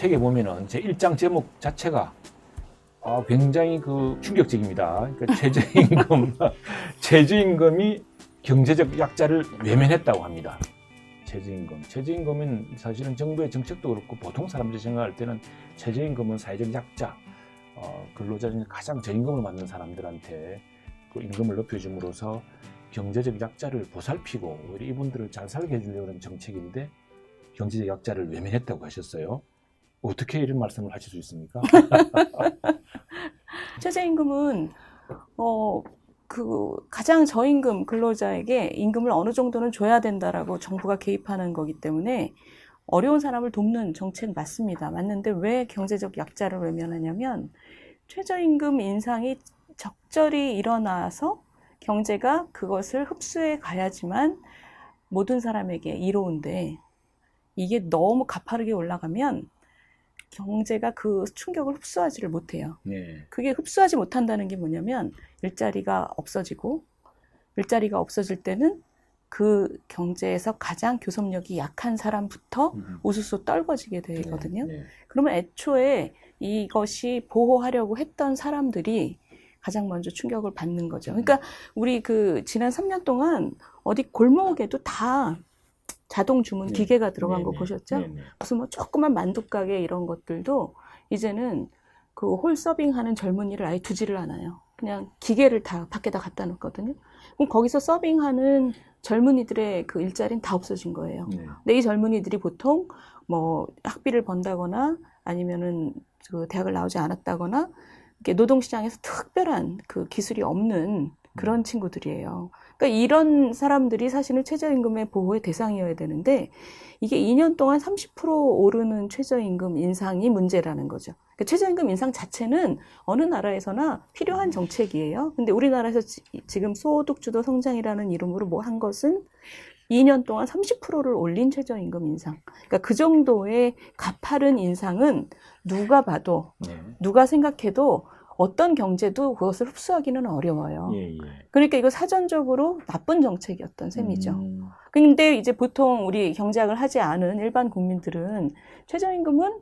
책에 보면은 제 1장 제목 자체가 굉장히 충격적입니다. 그러니까 최저임금이 경제적 약자를 외면했다고 합니다. 최저임금은 사실은 정부의 정책도 그렇고 보통 사람들이 생각할 때는 최저임금은 사회적 약자, 근로자 중에 가장 저임금을 받는 사람들한테 그 임금을 높여줌으로써 경제적 약자를 보살피고 오히려 이분들을 잘 살게 해주려고 하는 정책인데 경제적 약자를 외면했다고 하셨어요. 어떻게 이런 말씀을 하실 수 있습니까? 최저임금은 가장 저임금 근로자에게 임금을 어느 정도는 줘야 된다라고 정부가 개입하는 거기 때문에 어려운 사람을 돕는 정책 맞습니다. 맞는데 왜 경제적 약자를 외면하냐면 최저임금 인상이 적절히 일어나서 경제가 그것을 흡수해 가야지만 모든 사람에게 이로운데 이게 너무 가파르게 올라가면 경제가 그 충격을 흡수하지를 못해요. 네. 그게 흡수하지 못한다는 게 뭐냐면 일자리가 없어지고 일자리가 없어질 때는 그 경제에서 가장 교섭력이 약한 사람부터 우수수 떨궈지게 되거든요. 네. 그러면 애초에 이것이 보호하려고 했던 사람들이 가장 먼저 충격을 받는 거죠. 그러니까 우리 지난 3년 동안 어디 골목에도 다 자동 주문 기계가 들어간 거 보셨죠? 무슨 뭐 조그만 만두가게 이런 것들도 이제는 그 홀 서빙하는 젊은이를 아예 두지를 않아요. 그냥 기계를 다 밖에다 갖다 놓거든요. 그럼 거기서 서빙하는 젊은이들의 그 일자리는 다 없어진 거예요. 근데 이 젊은이들이 보통 뭐 학비를 번다거나 아니면은 그 대학을 나오지 않았다거나 이렇게 노동시장에서 특별한 그 기술이 없는 그런 친구들이에요. 그러니까 이런 사람들이 사실은 최저임금의 보호의 대상이어야 되는데 이게 2년 동안 30% 오르는 최저임금 인상이 문제라는 거죠. 그러니까 최저임금 인상 자체는 어느 나라에서나 필요한 정책이에요. 근데 우리나라에서 지금 소득주도 성장이라는 이름으로 뭐 한 것은 2년 동안 30%를 올린 최저임금 인상. 그러니까 그 정도의 가파른 인상은 누가 봐도 누가 생각해도 어떤 경제도 그것을 흡수하기는 어려워요. 그러니까 이거 사전적으로 나쁜 정책이었던 셈이죠. 근데 이제 보통 우리 경제학을 하지 않은 일반 국민들은 최저임금은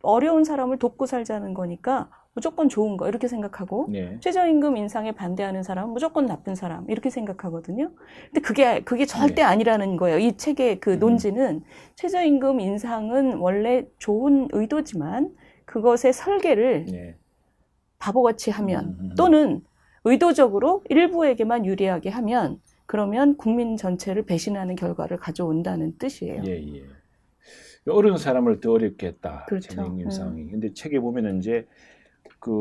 어려운 사람을 돕고 살자는 거니까 무조건 좋은 거 이렇게 생각하고 최저임금 인상에 반대하는 사람은 무조건 나쁜 사람 이렇게 생각하거든요. 근데 그게 절대 아니라는 거예요. 이 책의 그 논지는 최저임금 인상은 원래 좋은 의도지만 그것의 설계를 바보같이 하면 또는 의도적으로 일부에게만 유리하게 하면 그러면 국민 전체를 배신하는 결과를 가져온다는 뜻이에요. 어려운 사람을 더 어렵게 했다. 그렇죠. 최저임금 인상이. 근데 책에 보면은 이제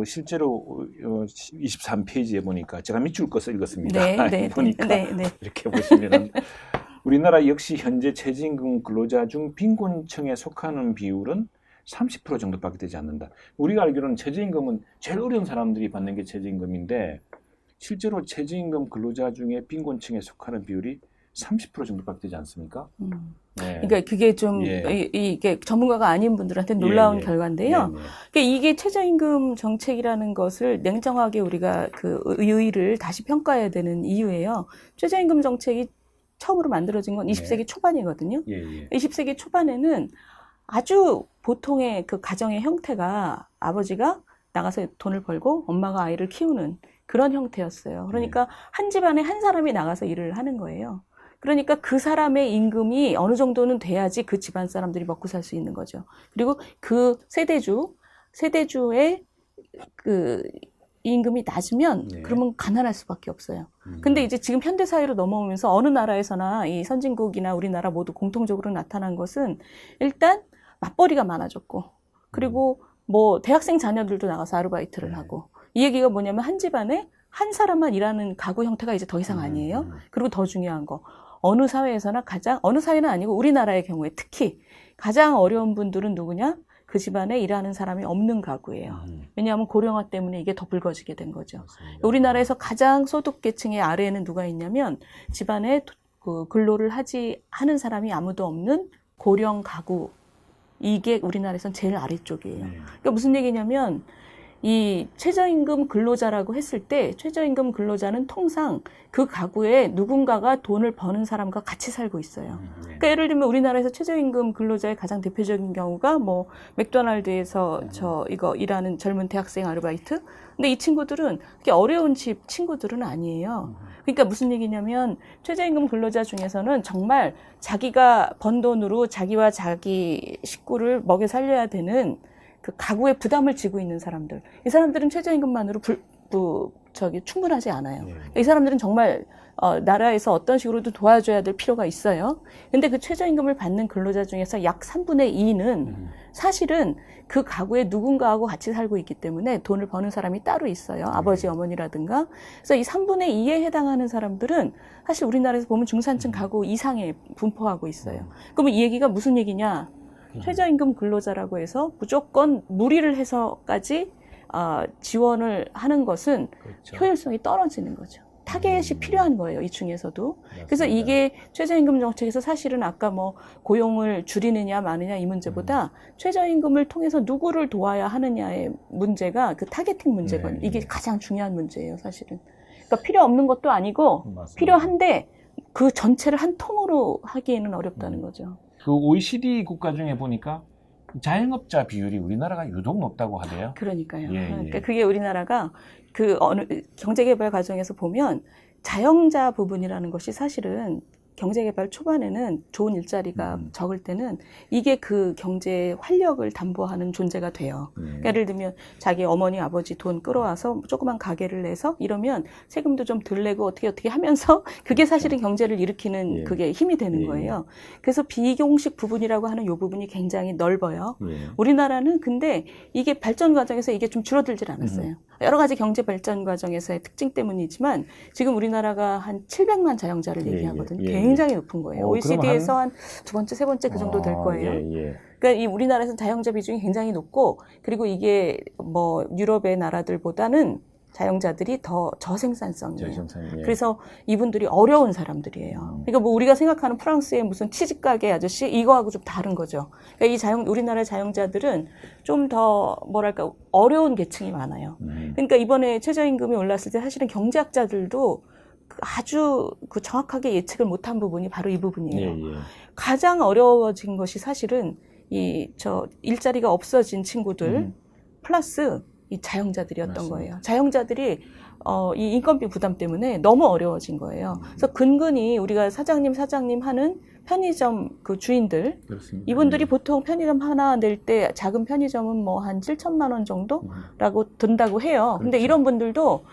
실제로 23페이지에 보니까 제가 밑줄 꺼서 읽었습니다. 보니까 이렇게 보시면은 우리나라 역시 현재 최저임금 근로자 중 빈곤층에 속하는 비율은 30% 정도밖에 되지 않는다. 우리가 알기로는 최저임금은 제일 어려운 사람들이 받는 게 최저임금인데 실제로 최저임금 근로자 중에 빈곤층에 속하는 비율이 30% 정도밖에 되지 않습니까? 그러니까 그게 좀 이게 전문가가 아닌 분들한테 놀라운 결과인데요. 그러니까 이게 최저임금 정책이라는 것을 냉정하게 우리가 그 의의를 다시 평가해야 되는 이유예요. 최저임금 정책이 처음으로 만들어진 건 20세기 초반이거든요. 20세기 초반에는 아주 보통의 그 가정의 형태가 아버지가 나가서 돈을 벌고 엄마가 아이를 키우는 그런 형태였어요. 그러니까 한 집안에 한 사람이 나가서 일을 하는 거예요. 그러니까 그 사람의 임금이 어느 정도는 돼야지 그 집안 사람들이 먹고 살 수 있는 거죠. 그리고 그 세대주의 그 임금이 낮으면 그러면 가난할 수밖에 없어요. 근데 이제 지금 현대사회로 넘어오면서 어느 나라에서나 이 선진국이나 우리나라 모두 공통적으로 나타난 것은 일단 맞벌이가 많아졌고 그리고 뭐 대학생 자녀들도 나가서 아르바이트를 하고 이 얘기가 뭐냐면 한 집안에 한 사람만 일하는 가구 형태가 이제 더 이상 아니에요. 그리고 더 중요한 거 어느 사회에서나 어느 사회는 아니고 우리나라의 경우에 특히 가장 어려운 분들은 누구냐? 그 집안에 일하는 사람이 없는 가구예요. 왜냐하면 고령화 때문에 이게 더 불거지게 된 거죠. 맞습니다. 우리나라에서 가장 소득계층의 아래에는 누가 있냐면 집안에 근로를 하는 사람이 아무도 없는 고령 가구. 이게 우리나라에선 제일 아래쪽이에요. 그러니까 무슨 얘기냐면 이 최저임금 근로자라고 했을 때 최저임금 근로자는 통상 그 가구에 누군가가 돈을 버는 사람과 같이 살고 있어요. 그러니까 예를 들면 우리나라에서 최저임금 근로자의 가장 대표적인 경우가 뭐 맥도날드에서 이거 일하는 젊은 대학생 아르바이트. 근데 이 친구들은 그렇게 어려운 집 친구들은 아니에요. 그러니까 무슨 얘기냐면 최저임금 근로자 중에서는 정말 자기가 번 돈으로 자기와 자기 식구를 먹여 살려야 되는 그 가구의 부담을 지고 있는 사람들. 이 사람들은 최저임금만으로 충분하지 않아요. 이 사람들은 정말 나라에서 어떤 식으로도 도와줘야 될 필요가 있어요. 근데 그 최저임금을 받는 근로자 중에서 약 3분의 2는 사실은 그 가구에 누군가하고 같이 살고 있기 때문에 돈을 버는 사람이 따로 있어요. 아버지, 어머니라든가. 그래서 이 3분의 2에 해당하는 사람들은 사실 우리나라에서 보면 중산층 가구 이상에 분포하고 있어요. 그러면 이 얘기가 무슨 얘기냐? 최저임금 근로자라고 해서 무조건 무리를 해서까지 지원을 하는 것은 그렇죠. 효율성이 떨어지는 거죠. 타겟이 필요한 거예요. 이 중에서도. 맞습니다. 그래서 이게 최저임금 정책에서 사실은 아까 뭐 고용을 줄이느냐 마느냐 이 문제보다 최저임금을 통해서 누구를 도와야 하느냐의 문제가 그 타겟팅 문제거든요. 이게 가장 중요한 문제예요. 사실은. 그러니까 필요 없는 것도 아니고 맞습니다. 필요한데 그 전체를 한 통으로 하기에는 어렵다는 거죠. 그 OECD 국가 중에 보니까 자영업자 비율이 우리나라가 유독 높다고 하대요. 그러니까요. 그러니까 그게 우리나라가 그 어느 경제개발 과정에서 보면 자영자 부분이라는 것이 사실은 경제개발 초반에는 좋은 일자리가 적을 때는 이게 그 경제의 활력을 담보하는 존재가 돼요. 그러니까 예를 들면 자기 어머니, 아버지 돈 끌어와서 조그만 가게를 내서 이러면 세금도 좀 덜 내고 어떻게 하면서 그게 사실은 경제를 일으키는 그게 힘이 되는 거예요. 그래서 비공식 부분이라고 하는 이 부분이 굉장히 넓어요. 우리나라는 근데 이게 발전 과정에서 이게 좀 줄어들질 않았어요. 여러 가지 경제 발전 과정에서의 특징 때문이지만 지금 우리나라가 한 700만 자영자를 얘기하거든요. 굉장히 높은 거예요. OECD에서 한 두 번째, 세 번째 그 정도 될 거예요. 그러니까 이 우리나라에서는 자영자 비중이 굉장히 높고 그리고 이게 뭐 유럽의 나라들보다는 자영자들이 더 저생산성이에요. 그래서 이분들이 어려운 사람들이에요. 그러니까 뭐 우리가 생각하는 프랑스의 무슨 치즈가게 아저씨 이거하고 좀 다른 거죠. 그러니까 이 우리나라 자영자들은 좀 더 뭐랄까 어려운 계층이 많아요. 그러니까 이번에 최저임금이 올랐을 때 사실은 경제학자들도 아주 그 정확하게 예측을 못한 부분이 바로 이 부분이에요. 가장 어려워진 것이 사실은 일자리가 없어진 친구들 플러스 이 자영자들이었던 맞습니다. 거예요. 자영자들이 이 인건비 부담 때문에 너무 어려워진 거예요. 그래서 근근히 우리가 사장님 하는 편의점 그 주인들 그렇습니다. 이분들이 보통 편의점 하나 낼 때 작은 편의점은 뭐 한 7천만 원 정도라고 든다고 해요. 근데 그렇죠. 이런 분들도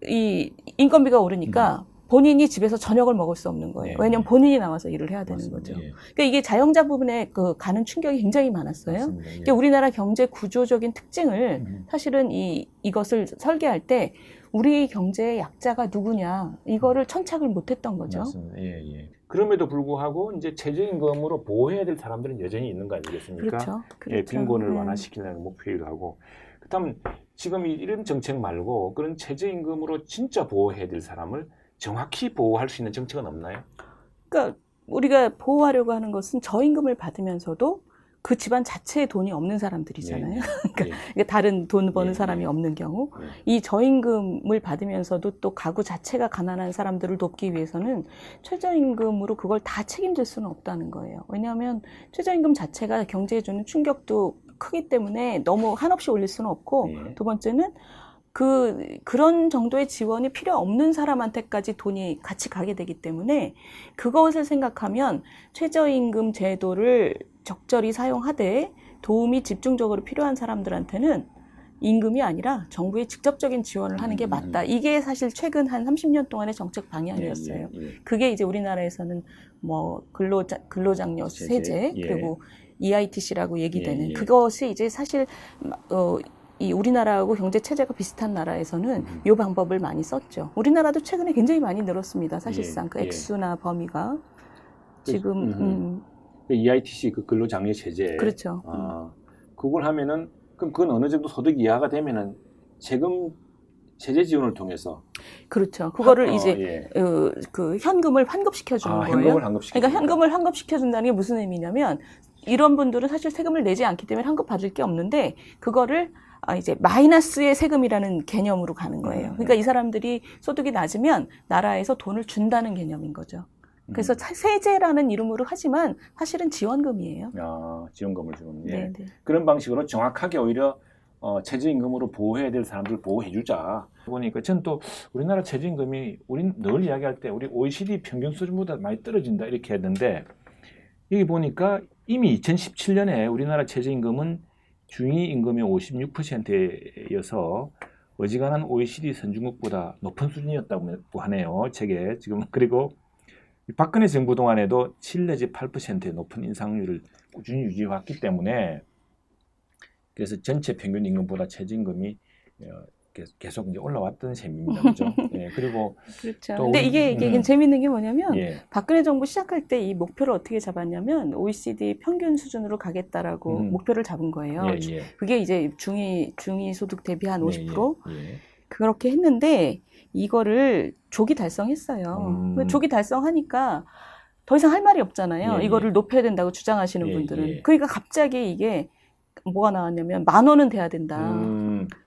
이 인건비가 오르니까 본인이 집에서 저녁을 먹을 수 없는 거예요. 왜냐하면 본인이 나와서 일을 해야 되는 거죠. 그러니까 이게 자영자 부분에 그 가는 충격이 굉장히 많았어요. 그러니까 우리나라 경제 구조적인 특징을 사실은 이것을 설계할 때 우리 경제의 약자가 누구냐 이거를 천착을 못했던 거죠. 맞습니다. 그럼에도 불구하고 이제 최저임금으로 보호해야 될 사람들은 여전히 있는 거 아니겠습니까? 그렇죠. 빈곤을 완화시키려는 목표이기도 하고. 그다음 지금 이런 정책 말고 그런 최저임금으로 진짜 보호해야 될 사람을 정확히 보호할 수 있는 정책은 없나요? 그러니까 우리가 보호하려고 하는 것은 저임금을 받으면서도 그 집안 자체에 돈이 없는 사람들이잖아요. 그러니까 다른 돈 버는 사람이 없는 경우 이 저임금을 받으면서도 또 가구 자체가 가난한 사람들을 돕기 위해서는 최저임금으로 그걸 다 책임질 수는 없다는 거예요. 왜냐하면 최저임금 자체가 경제에 주는 충격도 크기 때문에 너무 한없이 올릴 수는 없고 두 번째는 그런 정도의 지원이 필요 없는 사람한테까지 돈이 같이 가게 되기 때문에 그것을 생각하면 최저임금 제도를 적절히 사용하되 도움이 집중적으로 필요한 사람들한테는 임금이 아니라 정부의 직접적인 지원을 하는 게 맞다. 이게 사실 최근 한 30년 동안의 정책 방향이었어요. 그게 이제 우리나라에서는 뭐 근로장려 세제 그리고 EITC라고 얘기되는 그것이 이제 사실 이 우리나라하고 경제 체제가 비슷한 나라에서는 이 방법을 많이 썼죠. 우리나라도 최근에 굉장히 많이 늘었습니다. 사실상 그 액수나 범위가 지금 EITC 그 근로장려 체제. 그렇죠. 그걸 하면은 그럼 그건 어느 정도 소득 이하가 되면은 세금 세제 지원을 통해서 그렇죠. 그거를 이제 그 현금을 환급시켜 주는 거예요. 현금을 환급시켜. 그러니까 현금을 환급시켜 준다는 게 무슨 의미냐면 이런 분들은 사실 세금을 내지 않기 때문에 환급 받을 게 없는데 그거를 이제 마이너스의 세금이라는 개념으로 가는 거예요. 그러니까 이 사람들이 소득이 낮으면 나라에서 돈을 준다는 개념인 거죠. 그래서 세제라는 이름으로 하지만 사실은 지원금이에요. 지원금을 주는. 예. 네네. 그런 방식으로 정확하게 오히려 최저임금으로 보호해야 될 사람들 보호해주자. 보니까 전 또 우리나라 최저임금이 우린 늘 이야기할 때 우리 OECD 평균 수준보다 많이 떨어진다 이렇게 했는데 여기 보니까 이미 2017년에 우리나라 최저임금은 중위임금의 56%여서 어지간한 OECD 선진국보다 높은 수준이었다고 하네요. 책에 지금. 그리고 박근혜 정부 동안에도 7 내지 8%의 높은 인상률을 꾸준히 유지해왔기 때문에 그래서 전체 평균 임금보다 최저임금이 계속 이제 올라왔던 셈입니다. 그죠? 예, 그리고 그렇죠. 근데 이게 재밌는 게 뭐냐면 박근혜 정부 시작할 때 이 목표를 어떻게 잡았냐면 OECD 평균 수준으로 가겠다라고 목표를 잡은 거예요. 그게 이제 중위 소득 대비 한 50%? 그렇게 했는데 이거를 조기 달성했어요. 조기 달성하니까 더 이상 할 말이 없잖아요. 이거를 높여야 된다고 주장하시는 분들은. 그러니까 갑자기 이게 뭐가 나왔냐면 10,000원은 돼야 된다.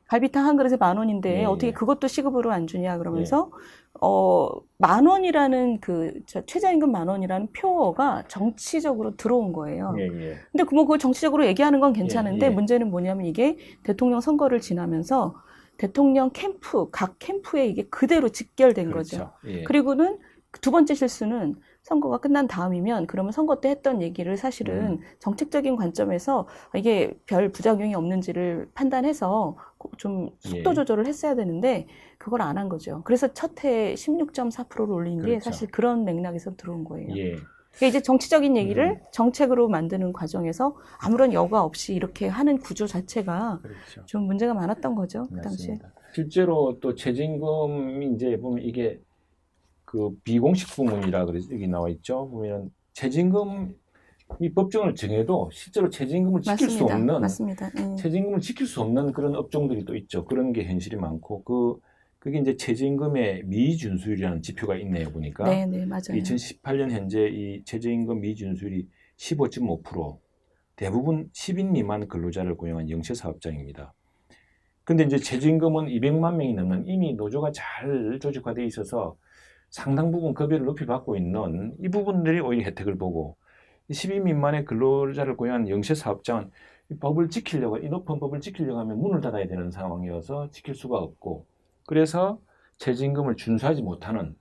갈비탕 한 그릇에 10,000원인데 어떻게 그것도 시급으로 안 주냐 그러면서 10,000원이라는 그 최저임금 10,000원이라는 표어가 정치적으로 들어온 거예요. 근데 뭐 그걸 정치적으로 얘기하는 건 괜찮은데 문제는 뭐냐면 이게 대통령 선거를 지나면서 대통령 캠프, 각 캠프에 이게 그대로 직결된 거죠. 그리고는 두 번째 실수는 선거가 끝난 다음이면 그러면 선거 때 했던 얘기를 사실은 정책적인 관점에서 이게 별 부작용이 없는지를 판단해서 좀 속도 조절을 했어야 되는데 그걸 안 한 거죠. 그래서 첫 해에 16.4%를 올린 게 사실 그런 맥락에서 들어온 거예요. 그러니까 이제 정치적인 얘기를 정책으로 만드는 과정에서 아무런 여과 없이 이렇게 하는 구조 자체가 좀 문제가 많았던 거죠. 그 당시에. 실제로 또 최저임금이 이제 보면 이게 그 비공식 부문이라 그래서 여기 나와 있죠. 보면 최저임금이 법정을 정해도 실제로 최저임금을 지킬 수 없는 최저임금을 지킬 수 없는 그런 업종들이 또 있죠. 그런 게 현실이 많고 그게 이제 최저임금의 미준수율이라는 지표가 있네요. 보니까. 네, 맞아요. 2018년 현재 이 최저임금 미준수율이 15.5%, 대부분 10인 미만 근로자를 고용한 영세사업장입니다. 근데 이제 최저임금은 200만 명이 넘는 이미 노조가 잘 조직화되어 있어서 상당 부분 급여를 높이 받고 있는 이 부분들이 오히려 혜택을 보고 10인 미만의 근로자를 고용한 영세사업장은 이 높은 법을 지키려고 하면 문을 닫아야 되는 상황이어서 지킬 수가 없고 그래서 최저임금을 준수하지 못하는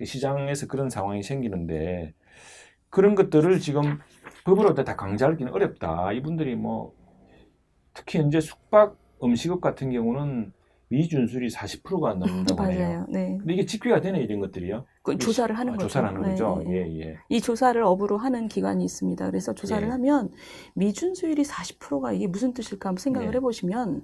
시장에서 그런 상황이 생기는데 그런 것들을 지금 법으로 다 강제하기는 어렵다. 이분들이 뭐 특히 현재 숙박, 음식업 같은 경우는 미준수율이 40%가 넘는다고 해요. 근데 이게 집계가 되네 이런 것들이요? 조사를 하는 거죠. 조사를 하는 거죠. 이 조사를 업으로 하는 기관이 있습니다. 그래서 조사를 하면 미준수율이 40%가 이게 무슨 뜻일까 한번 생각을 해보시면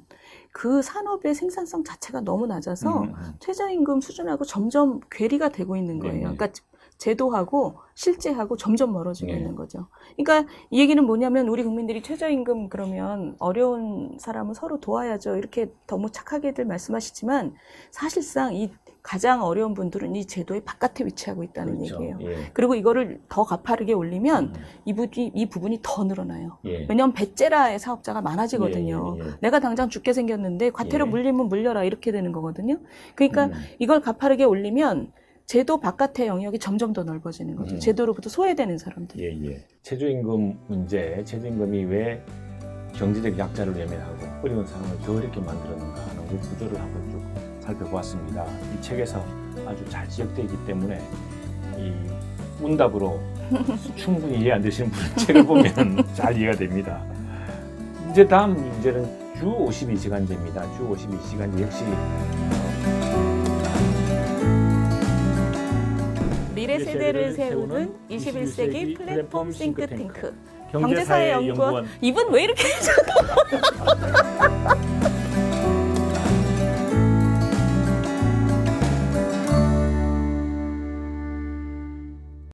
그 산업의 생산성 자체가 너무 낮아서 최저임금 수준하고 점점 괴리가 되고 있는 거예요. 그러니까 제도하고 실제하고 점점 멀어지고 있는 거죠. 그러니까 이 얘기는 뭐냐면 우리 국민들이 최저임금 그러면 어려운 사람은 서로 도와야죠. 이렇게 너무 착하게들 말씀하시지만 사실상 이 가장 어려운 분들은 이 제도의 바깥에 위치하고 있다는 얘기예요. 그리고 이거를 더 가파르게 올리면 이 부분이 더 늘어나요. 왜냐하면 배째라의 사업자가 많아지거든요. 내가 당장 죽게 생겼는데 과태료 물리면 물려라 이렇게 되는 거거든요. 그러니까 이걸 가파르게 올리면 제도 바깥의 영역이 점점 더 넓어지는 거죠. 제도로부터 소외되는 사람들. 최저임금 문제, 최저임금이 왜 경제적 약자를 외면하고 어려운 사람을 더 어렵게 만들었는가 하는 그 구조를 한번 쭉 살펴보았습니다. 이 책에서 아주 잘 지적되어 있기 때문에 이 문답으로 충분히 이해 안 되시는 분은 책을 보면 잘 이해가 됩니다. 이제 다음 문제는 주 52시간제입니다. 주 52시간제 역시 미래 세대를 세우는 21세기 플랫폼 싱크탱크 경제사회연구원. 이분 왜 이렇게